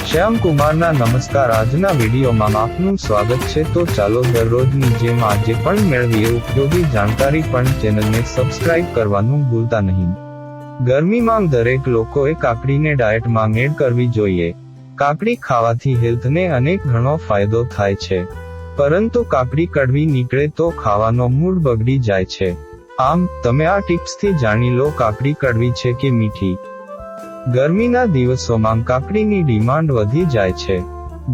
શ્યામ કુમારના નમસ્કાર। આજના વિડીયોમાં આપનું સ્વાગત છે। તો ચાલો દરરોજની જેમ આજે પણ મેળવીએ ઉપયોગી જાણકારી, પણ ચેનલને સબસ્ક્રાઇબ કરવાનું ભૂલતા નહીં। ગરમીમાં દરેક લોકોએ કાકડીને ડાયટમાં એડ કરવી જોઈએ। કાકડી ખાવાથી હેલ્થને અનેક ઘણો ફાયદો થાય છે, પરંતુ કાકડી કડવી નીકળે તો ખાવાનો મૂડ બગડી જાય છે। આમ તમે આ ટિપ્સથી જાણી લો કાકડી કડવી છે કે મીઠી। ગરમીના દિવસોમાં કાકડીની ડિમાન્ડ વધી જાય છે।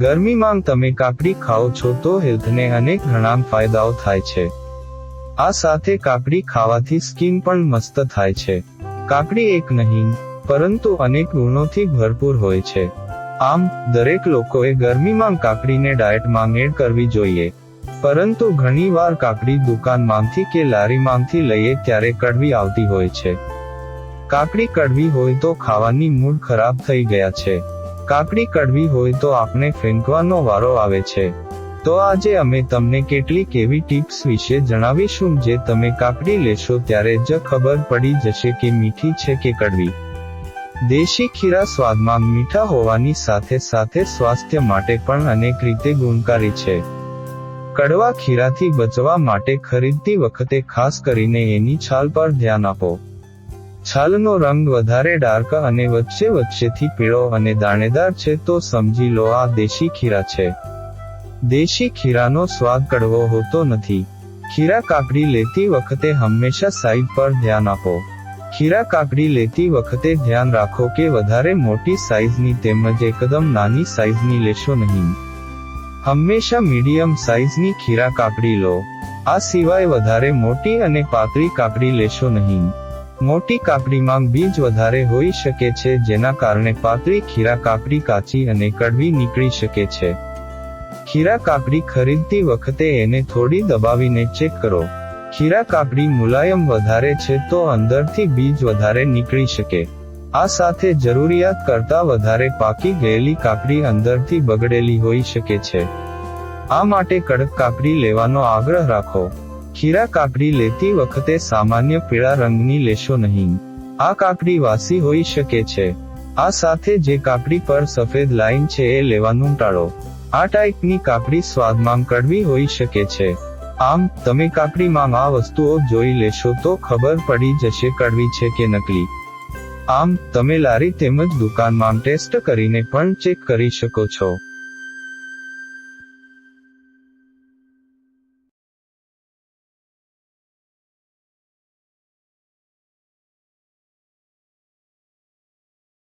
ગરમીમાં તમે કાકડી ખાઓ છો તો હેલ્થને અનેક ઘણા ફાયદાઓ થાય છે। આ સાથે કાકડી ખાવાથી સ્કિન પણ મસ્ત થાય છે। કાકડી એક નહીં પરંતુ અનેક ગુણોથી ભરપૂર હોય છે। આમ દરેક લોકોએ ગરમીમાં કાકડીને ડાયટમાં એડ કરવી જોઈએ, પરંતુ ઘણીવાર કાકડી દુકાનમાંથી કે લારીમાંથી લઈએ ત્યારે કડવી આવતી હોય છે। કાકડી કડવી હોય તો ખાવાની મૂડ ખરાબ થઈ ગયા છે। કાકડી કડવી હોય તો આપણે ફેંકવાનો વારો આવે છે। તો આજે અમે તમને કેટલીક એવી ટિપ્સ વિશે જણાવીશું જે તમે કાકડી લેશો ત્યારે જ ખબર પડી જશે કે મીઠી છે કે કડવી। દેશી ખીરા સ્વાદમાં મીઠા હોવાની સાથે સાથે સ્વાસ્થ્ય માટે પણ અનેક રીતે ગુણકારી છે। કડવા ખીરાથી બચવા માટે ખરીદતી વખતે ખાસ કરીને એની છાલ પર ધ્યાન આપો। છાલનો રંગ વધારે ડાર્ક અને વચ્ચેથી પીળો અને દાણેદાર છે તો સમજી લો આ દેશી ખીરા છે। દેશી ખીરાનો સ્વાદ કડવો હોતો નથી। ખીરા કાકડી લેતી વખતે હંમેશા સાઈઝ પર ધ્યાન આપો। ખીરા કાકડી લેતી વખતે ધ્યાન રાખો કે વધારે મોટી સાઈઝની તેમજ એકદમ નાની સાઈઝની લેશો નહીં। હંમેશા મીડિયમ સાઈઝની ખીરા કાકડી લો। આ સિવાય વધારે મોટી અને પાતળી કાકડી લેશો નહીં। મોટી કાકડીમાં બીજ વધારે હોઈ શકે છે, જેના કારણે પાતળી ખીરા કાકડી કાચી અને કડવી નીકળી શકે છે। ખીરા કાકડી ખરીદતી વખતે એને થોડી દબાવીને ચેક કરો। ખીરા કાકડી મુલાયમ વધારે છે તો અંદરથી બીજ વધારે નીકળી શકે। આ સાથે જરૂરિયાત કરતાં વધારે પાકી ગયેલી કાકડી અંદરથી બગડેલી હોઈ શકે છે। આ માટે કડક કાકડી લેવાનો આગ્રહ રાખો। ખીરા કાકડી લેતી વખતે સામાન્ય પીળા રંગની લેશો નહીં। આ કાકડી વાસી હોઈ શકે છે। આ સાથે જે કાકડી પર સફેદ લાઈન છે એ લેવાનું ટાળો। આ ટાઈપની કાકડી સ્વાદમાં કડવી હોઈ શકે છે। આમ તમે કાકડીમાં આ વસ્તુઓ જોઈ લેશો તો ખબર પડી જશે કડવી છે કે નકલી। આમ તમે લારી તેમજ દુકાનમાં ટેસ્ટ કરીને પણ ચેક કરી શકો છો।